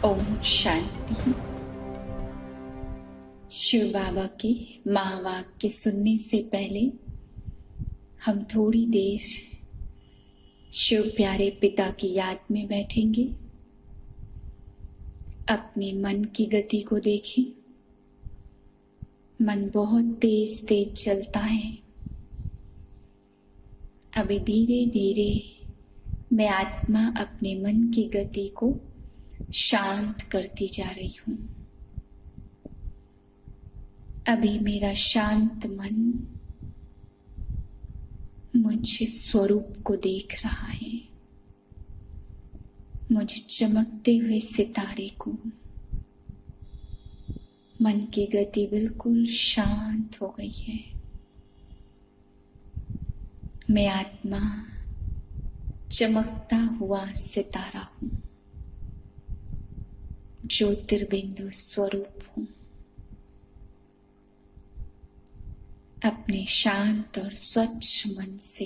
ओम शांति। शिव बाबा के महावाक्य सुनने से पहले हम थोड़ी देर शिव प्यारे पिता की याद में बैठेंगे। अपने मन की गति को देखें। मन बहुत तेज तेज चलता है। अभी धीरे धीरे मैं आत्मा अपने मन की गति को शांत करती जा रही हूँ। अभी मेरा शांत मन मुझे स्वरूप को देख रहा है, मुझे चमकते हुए सितारे को। मन की गति बिल्कुल शांत हो गई है। मैं आत्मा चमकता हुआ सितारा हूँ, ज्योतिर्बिंदु स्वरूप हूँ। अपने शांत और स्वच्छ मन से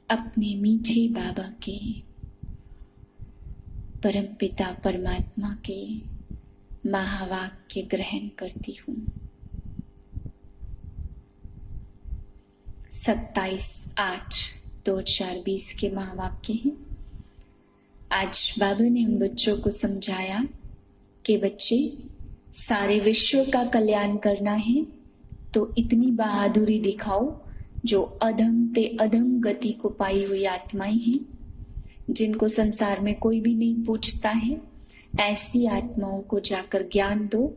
अपने मीठे बाबा के, परमपिता परमात्मा के महावाक्य ग्रहण करती हूँ। 27/8/2020 के महावाक्य हैं। आज बाबा ने हम बच्चों को समझाया कि बच्चे, सारे विश्व का कल्याण करना है तो इतनी बहादुरी दिखाओ जो अधम ते अधम गति को पाई हुई आत्माएं हैं, जिनको संसार में कोई भी नहीं पूछता है। ऐसी आत्माओं को जाकर ज्ञान दो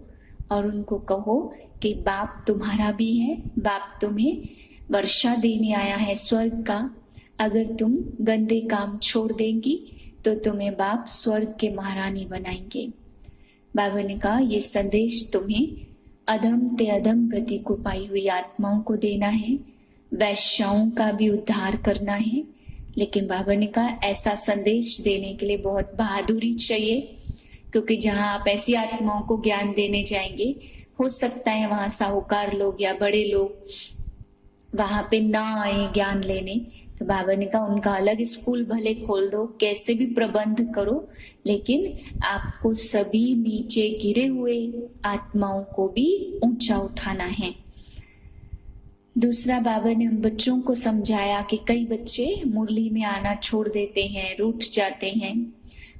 और उनको कहो कि बाप तुम्हारा भी है, बाप तुम्हें वर्षा देने आया है स्वर्ग का। अगर तुम गंदे काम छोड़ देंगी तो तुम्हें बाप स्वर्ग के महारानी बनाएंगे। बाबा ने कहा ये संदेश तुम्हें अधम ते अधम गति को पाई हुई आत्माओं को देना है, वैश्याओं का भी उद्धार करना है। लेकिन बाबा ने कहा ऐसा संदेश देने के लिए बहुत बहादुरी चाहिए, क्योंकि जहाँ आप ऐसी आत्माओं को ज्ञान देने जाएंगे, हो सकता है वहाँ साहूकार लोग या बड़े लोग वहां पे ना आए ज्ञान लेने। तो बाबा ने कहा उनका अलग स्कूल भले खोल दो, कैसे भी प्रबंध करो, लेकिन आपको सभी नीचे गिरे हुए आत्माओं को भी ऊंचा उठाना है। दूसरा, बाबा ने हम बच्चों को समझाया कि कई बच्चे मुरली में आना छोड़ देते हैं, रूठ जाते हैं,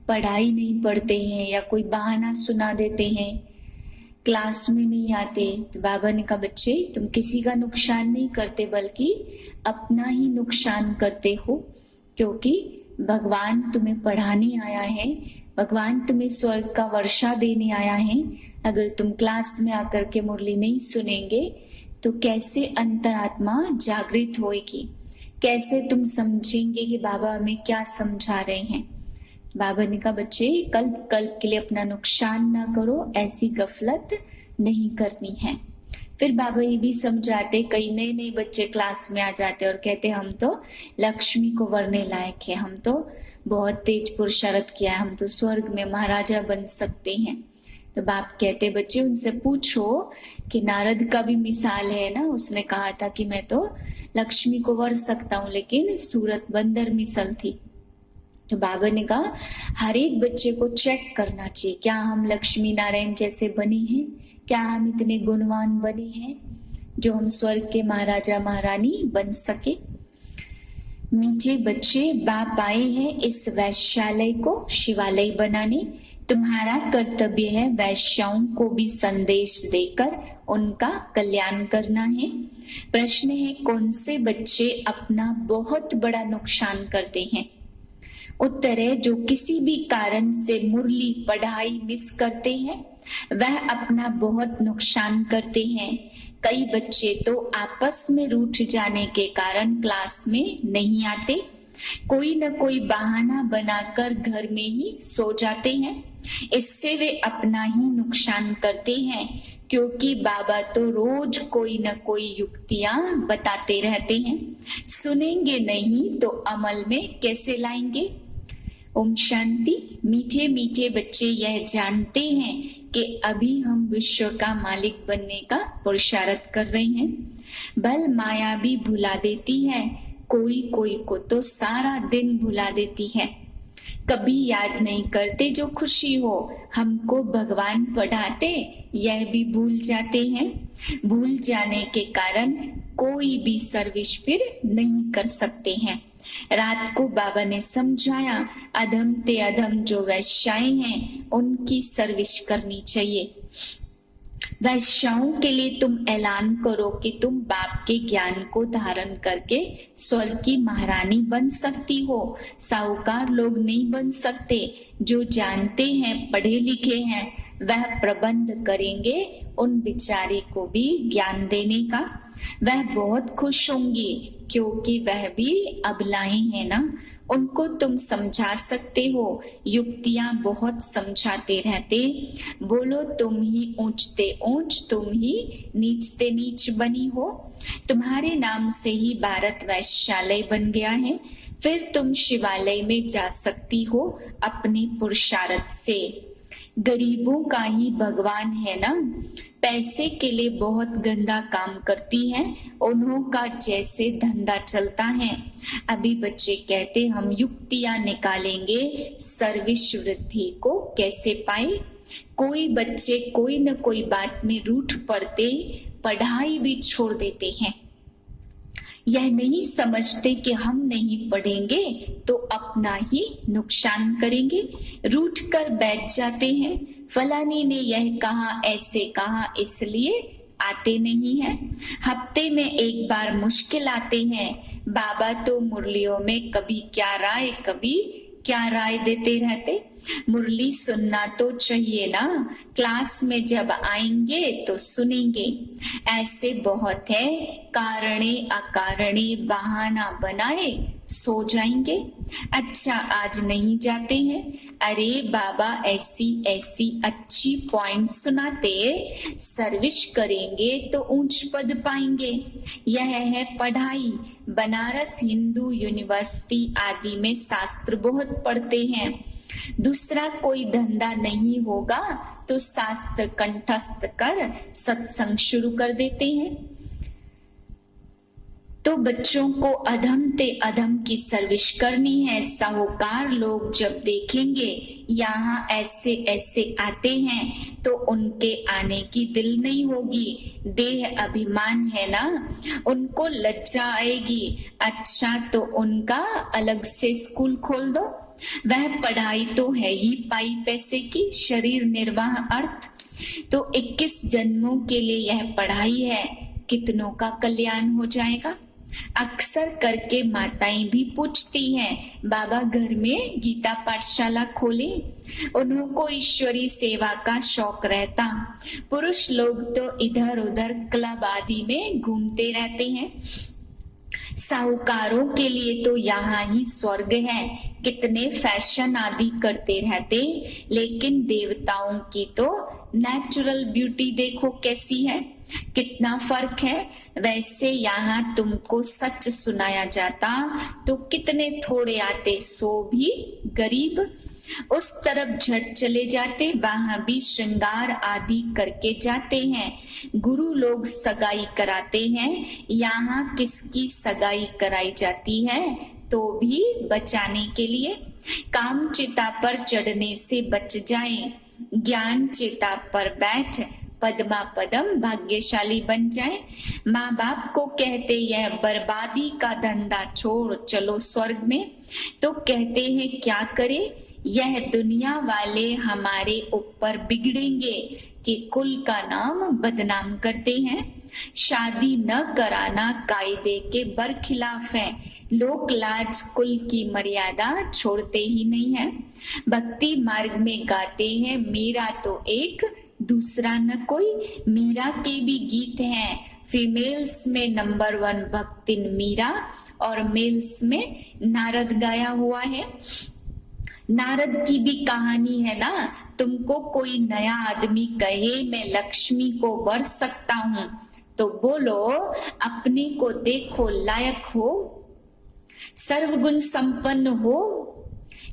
पढ़ाई नहीं पढ़ते हैं या कोई बहाना सुना देते हैं, क्लास में नहीं आते। तो बाबा ने कहा बच्चे, तुम किसी का नुकसान नहीं करते बल्कि अपना ही नुकसान करते हो, क्योंकि भगवान तुम्हें पढ़ाने आया है, भगवान तुम्हें स्वर्ग का वर्षा देने आया है। अगर तुम क्लास में आकर के मुरली नहीं सुनेंगे तो कैसे अंतरात्मा जागृत होएगी, कैसे तुम समझेंगे कि बाबा हमें क्या समझा रहे हैं। बाबा ने कहा बच्चे, कल्प कल्प के लिए अपना नुकसान ना करो, ऐसी गफलत नहीं करनी है। फिर बाबा ये भी समझाते, कई नए नए बच्चे क्लास में आ जाते और कहते हम तो लक्ष्मी को वरने लायक है, हम तो बहुत तेज पुरुषार्थ किया है, हम तो स्वर्ग में महाराजा बन सकते हैं। तो बाप कहते बच्चे उनसे पूछो कि नारद का भी मिसाल है ना, उसने कहा था कि मैं तो लक्ष्मी को वर सकता हूँ, लेकिन सूरत बंदर मिसल थी। तो बाबा ने कहा हर एक बच्चे को चेक करना चाहिए, क्या हम लक्ष्मी नारायण जैसे बने हैं, क्या हम इतने गुणवान बने हैं जो हम स्वर्ग के महाराजा महारानी बन सके। मीठे बच्चे, बाप आए हैं इस वैश्यालय को शिवालय बनाने। तुम्हारा कर्तव्य है वैश्याओं को भी संदेश देकर उनका कल्याण करना है। प्रश्न है कौन से बच्चे अपना बहुत बड़ा नुकसान करते हैं। उत्तर है जो किसी भी कारण से मुरली पढ़ाई मिस करते हैं, वह अपना बहुत नुकसान करते हैं। कई बच्चे तो आपस में रूठ जाने के कारण क्लास में नहीं आते, कोई न कोई बहाना बनाकर घर में ही सो जाते हैं। इससे वे अपना ही नुकसान करते हैं, क्योंकि बाबा तो रोज कोई न कोई युक्तियां बताते रहते हैं। सुनेंगे नहीं तो अमल में कैसे लाएंगे। ओम शांति। मीठे मीठे बच्चे यह जानते हैं कि अभी हम विश्व का मालिक बनने का पुरुषार्थ कर रहे हैं। बल माया भी भुला देती है, कोई कोई को तो सारा दिन भुला देती है। कभी याद नहीं करते जो खुशी हो। हमको भगवान पढ़ाते, यह भी भूल जाते हैं। भूल जाने के कारण कोई भी सर्विस फिर नहीं कर सकते हैं। रात को बाबा ने समझाया, अधम ते अधम जो वैश्याएं हैं उनकी सर्विस करनी चाहिए। वैश्याओं के लिए तुम ऐलान करो कि तुम बाप के ज्ञान को धारण करके स्वर्ग की महारानी बन सकती हो। साहूकार लोग नहीं बन सकते। जो जानते हैं, पढ़े लिखे हैं, वह प्रबंध करेंगे उन बिचारी को भी ज्ञान देने का। वह बहुत खुश होंगी क्योंकि वह भी अबलाई है ना। उनको तुम समझा सकते हो। युक्तियां बहुत समझाते रहते। बोलो तुम ही ऊंचते ऊंच, तुम ही नीचते नीच बनी हो। तुम्हारे नाम से ही भारत वैश्यालय बन गया है। फिर तुम शिवालय में जा सकती हो अपने पुरुषार्थ से। गरीबों का ही भगवान है ना। पैसे के लिए बहुत गंदा काम करती है, उन्हों का जैसे धंधा चलता है। अभी बच्चे कहते हम युक्तियां निकालेंगे सर्विस वृद्धि को कैसे पाए। कोई बच्चे कोई न कोई बात में रूठ पड़ते, पढ़ाई भी छोड़ देते हैं। यह नहीं समझते कि हम नहीं पढ़ेंगे तो अपना ही नुकसान करेंगे। रूठ कर बैठ जाते हैं। फलानी ने यह कहा, ऐसे कहा, इसलिए आते नहीं हैं। हफ्ते में एक बार मुश्किल आते हैं। बाबा तो मुरलियों में कभी क्या राय, कभी क्या राय देते रहते। मुरली सुनना तो चाहिए ना। क्लास में जब आएंगे तो सुनेंगे। ऐसे बहुत है, कारणे अकारणे बहाना बनाए सो जाएंगे। अच्छा आज नहीं जाते हैं। अरे बाबा ऐसी ऐसी अच्छी पॉइंट सुनाते, सर्विस करेंगे तो ऊंच पद पाएंगे। यह है पढ़ाई। बनारस हिंदू यूनिवर्सिटी आदि में शास्त्र बहुत पढ़ते हैं। दूसरा कोई धंधा नहीं होगा तो शास्त्र कंठस्थ कर सत्संग शुरू कर देते हैं। तो बच्चों को अधम ते अधम की सर्विस करनी है। साहूकार लोग जब देखेंगे यहाँ ऐसे ऐसे आते हैं तो उनके आने की दिल नहीं होगी। देह अभिमान है ना, उनको लज्जा आएगी। अच्छा तो उनका अलग से स्कूल खोल दो। वह पढ़ाई तो है ही पाई पैसे की, शरीर निर्वाह अर्थ। तो 21 जन्मों के लिए यह पढ़ाई है, कितनों का कल्याण हो जाएगा। अक्सर करके माताएं भी पूछती हैं, बाबा घर में गीता पाठशाला खोले। उन्हों को ईश्वरी सेवा का शौक रहता। पुरुष लोग तो इधर उधर क्लब आदि में घूमते रहते हैं। साहूकारों के लिए तो यहाँ ही स्वर्ग है। कितने फैशन आदि करते रहते, लेकिन देवताओं की तो नेचुरल ब्यूटी देखो कैसी है, कितना फर्क है। वैसे यहाँ तुमको सच सुनाया जाता तो कितने थोड़े आते, सो भी गरीब। उस तरफ झट चले जाते, वहां भी श्रृंगार आदि करके जाते हैं। गुरु लोग सगाई कराते हैं, यहाँ किसकी सगाई कराई जाती है तो भी बचाने के लिए। काम चिता पर चढ़ने से बच जाएं, ज्ञान चिता पर बैठ पद्मा पदम भाग्यशाली बन जाए। माँ बाप को कहते यह बर्बादी का धंधा छोड़ चलो स्वर्ग में, तो कहते हैं क्या करे। यह दुनिया वाले हमारे ऊपर बिगड़ेंगे कि कुल का नाम बदनाम करते हैं। शादी न कराना कायदे के बरखिलाफ है। लोक लाज कुल की मर्यादा छोड़ते ही नहीं है। भक्ति मार्ग में गाते हैं, मेरा तो एक दूसरा न कोई। मीरा के भी गीत हैं। फीमेल्स में नंबर 1 भक्तिन मीरा और मेल्स में नारद गाया हुआ है। नारद की भी कहानी है ना। तुमको कोई नया आदमी कहे मैं लक्ष्मी को वर सकता हूँ तो बोलो अपने को देखो लायक हो, सर्वगुण संपन्न हो।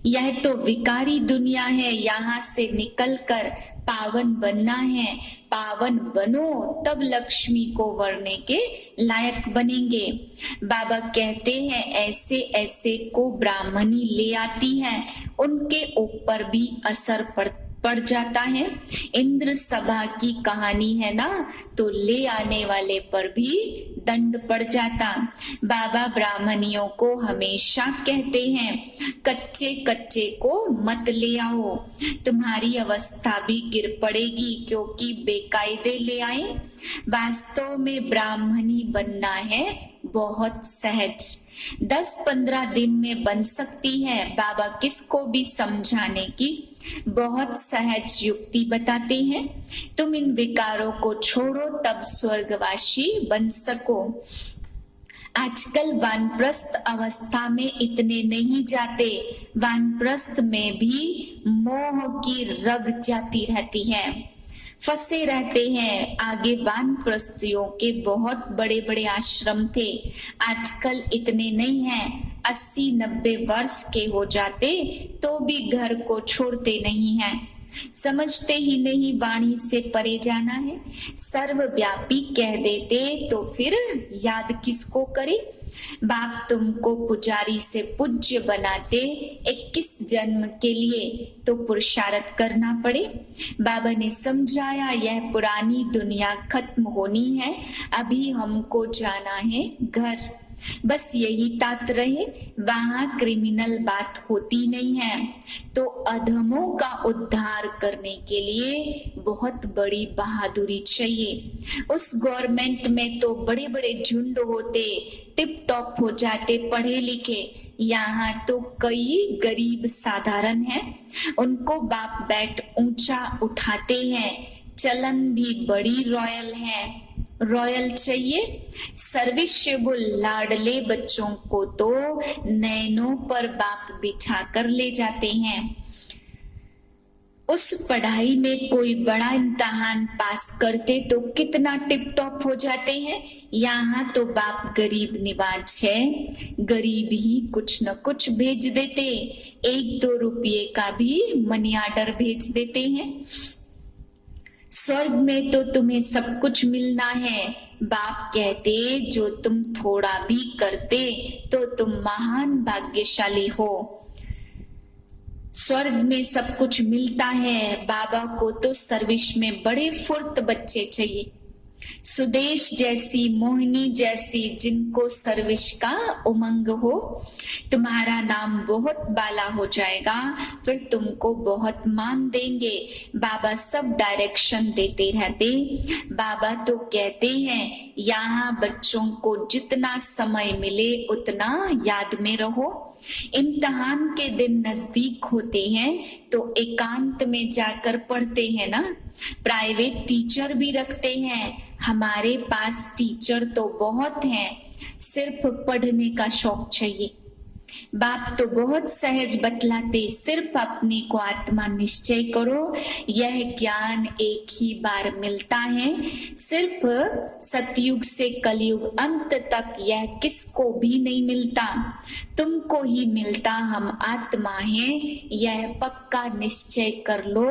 यह तो विकारी दुनिया है, यहाँ से निकलकर पावन बनना है। पावन बनो तब लक्ष्मी को वरने के लायक बनेंगे। बाबा कहते हैं ऐसे ऐसे को ब्राह्मणी ले आती है, उनके ऊपर भी असर पड़ जाता है। इंद्र सभा की कहानी है ना, तो ले आने वाले पर भी दंड पड़ जाता। बाबा ब्राह्मणियों को हमेशा कहते हैं कच्चे कच्चे को मत ले आओ, तुम्हारी अवस्था भी गिर पड़ेगी क्योंकि बेकायदे ले आए। वास्तव में ब्राह्मणी बनना है बहुत सहज, 10-15 दिन में बन सकती है। बाबा किसको भी समझाने की बहुत सहज युक्ति बताते हैं। तुम इन विकारों को छोड़ो तब स्वर्गवासी बन सको। आजकल वानप्रस्थ अवस्था में इतने नहीं जाते, वानप्रस्थ में भी मोह की रग जाती रहती है, फंसे रहते हैं। आगे वानप्रस्थियों के बहुत बड़े बड़े आश्रम थे, आजकल इतने नहीं हैं। 80-90 वर्ष के हो जाते तो भी घर को छोड़ते नहीं हैं। समझते ही नहीं वाणी से परे जाना है। सर्वव्यापी कह देते तो फिर याद किसको करे। बाप तुमको पुजारी से पूज्य बनाते 21 जन्म के लिए तो पुरुषार्थ करना पड़े। बाबा ने समझाया यह पुरानी दुनिया खत्म होनी है, अभी हमको जाना है घर। बस यही तात रहे, वहां क्रिमिनल बात होती नहीं है। तो अधमों का उद्धार करने के लिए बहुत बड़ी बहादुरी चाहिए। उस गवर्नमेंट में तो बड़े बड़े झुंड होते, टिप टॉप हो जाते पढ़े लिखे। यहाँ तो कई गरीब साधारण हैं, उनको बाप बैठ ऊंचा उठाते हैं। चलन भी बड़ी रॉयल है। रॉयल चाहिए, सर्विसेबल लाडले बच्चों को तो नैनों पर बाप बिठा कर ले जाते हैं। उस पढ़ाई में कोई बड़ा इम्तिहान पास करते तो कितना टिप टॉप हो जाते हैं। यहाँ तो बाप गरीब निवाज है, गरीब ही कुछ न कुछ भेज देते, 1-2 रुपये का भी मनी ऑर्डर भेज देते हैं। स्वर्ग में तो तुम्हें सब कुछ मिलना है। बाप कहते जो तुम थोड़ा भी करते तो तुम महान भाग्यशाली हो। स्वर्ग में सब कुछ मिलता है। बाबा को तो सर्विस में बड़े फुर्त बच्चे चाहिए, सुदेश जैसी, मोहिनी जैसी, जिनको सर्विस का उमंग हो। तुम्हारा नाम बहुत बाला हो जाएगा, फिर तुमको बहुत मान देंगे। बाबा सब डायरेक्शन देते रहते। बाबा तो कहते हैं यहाँ बच्चों को जितना समय मिले उतना याद में रहो। इम्तिहान के दिन नजदीक होते हैं तो एकांत में जाकर पढ़ते हैं ना। प्राइवेट टीचर भी रखते हैं, हमारे पास टीचर तो बहुत हैं, सिर्फ पढ़ने का शौक चाहिए। बाप तो बहुत सहज बतलाते, सिर्फ अपने को आत्मा निश्चय करो। यह ज्ञान एक ही बार मिलता है, सिर्फ सतयुग से कलयुग अंत तक यह किसको भी नहीं मिलता, तुमको ही मिलता। हम आत्मा हैं, यह पक्का निश्चय कर लो।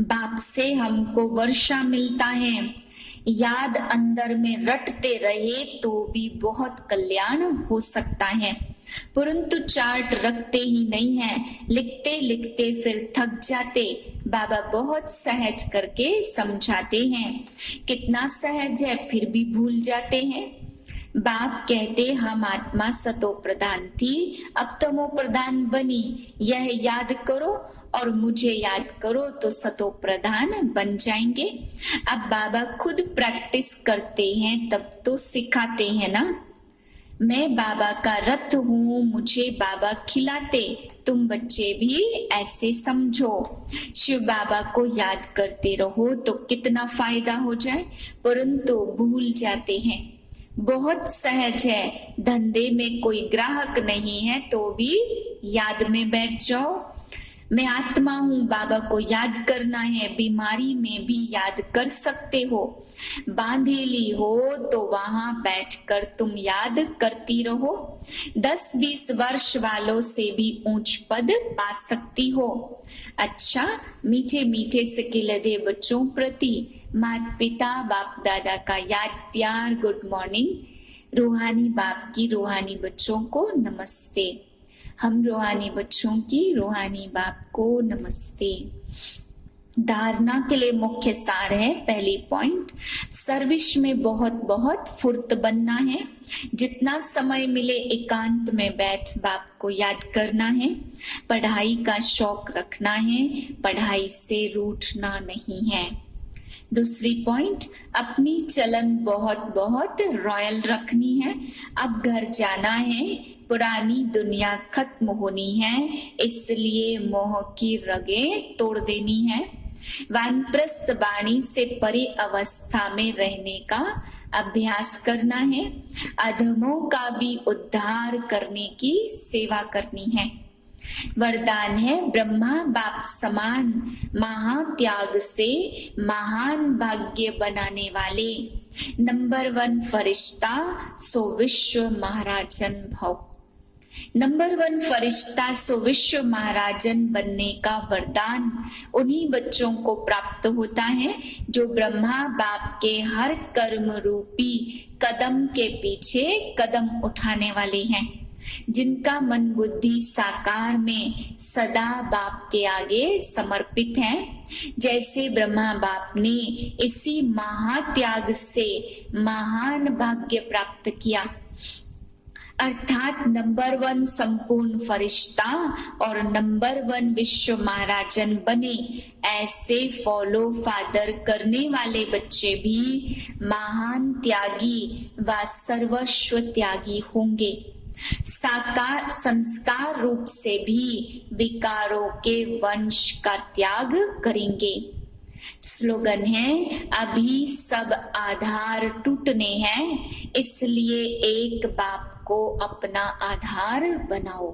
बाप से हमको वर्षा मिलता है। याद अंदर में रटते रहे तो भी बहुत कल्याण हो सकता है, परंतु चार्ट रखते ही नहीं है, लिखते लिखते फिर थक जाते। बाबा बहुत सहज करके समझाते हैं। कितना सहज है, फिर भी भूल जाते हैं। बाप कहते हम आत्मा सतो प्रधान थी, अब तमो प्रधान बनी। यह याद करो और मुझे याद करो तो सतो प्रधान बन जाएंगे। अब बाबा खुद प्रैक्टिस करते हैं तब तो सिखाते हैं ना। मैं बाबा का रथ हूँ, मुझे बाबा खिलाते, तुम बच्चे भी ऐसे समझो। शिव बाबा को याद करते रहो तो कितना फायदा हो जाए, परंतु भूल जाते हैं। बहुत सहज है, धंधे में कोई ग्राहक नहीं है तो भी याद में बैठ जाओ। मैं आत्मा हूँ, बाबा को याद करना है। बीमारी में भी याद कर सकते हो। बांधेली हो तो वहां बैठकर तुम याद करती रहो। 10-20 वर्ष वालों से भी ऊंच पद पा सकती हो। अच्छा, मीठे मीठे सिकिलधे बच्चों प्रति माता पिता बाप दादा का याद प्यार गुड मॉर्निंग। रूहानी बाप की रूहानी बच्चों को नमस्ते। हम रूहानी बच्चों की रूहानी बाप को नमस्ते। धारणा के लिए मुख्य सार है, पहली पॉइंट, सर्विस में बहुत बहुत फुर्त बनना है। जितना समय मिले एकांत में बैठ बाप को याद करना है। पढ़ाई का शौक रखना है, पढ़ाई से रूठना नहीं है। दूसरी पॉइंट, अपनी चलन बहुत बहुत रॉयल रखनी है। अब घर जाना है, पुरानी दुनिया खत्म होनी है, इसलिए मोह की रगें तोड़ देनी है। वानप्रस्थ वाणी से परे अवस्था में रहने का अभ्यास करना है। अधमों का भी उद्धार करने की सेवा करनी है। वरदान है, ब्रह्मा बाप समान महात्याग से महान भाग्य बनाने वाले नंबर 1 फरिश्ता सो विश्व महाराजन भव। नंबर 1 फरिश्ता सो विश्व महाराजन बनने का वरदान उन्हीं बच्चों को प्राप्त होता है जो ब्रह्मा बाप के हर कर्म रूपी कदम के पीछे कदम उठाने वाले हैं, जिनका मन बुद्धि साकार में सदा बाप के आगे समर्पित है। जैसे ब्रह्मा बाप ने इसी महात्याग से महान भाग्य प्राप्त किया, अर्थात नंबर 1 संपूर्ण फरिश्ता और नंबर 1 विश्व महाराजन बने। ऐसे फॉलो फादर करने वाले बच्चे भी महान त्यागी व सर्वस्व त्यागी होंगे। साकार संस्कार रूप से भी विकारों के वंश का त्याग करेंगे। स्लोगन है, अभी सब आधार टूटने हैं, इसलिए एक बाप को अपना आधार बनाओ।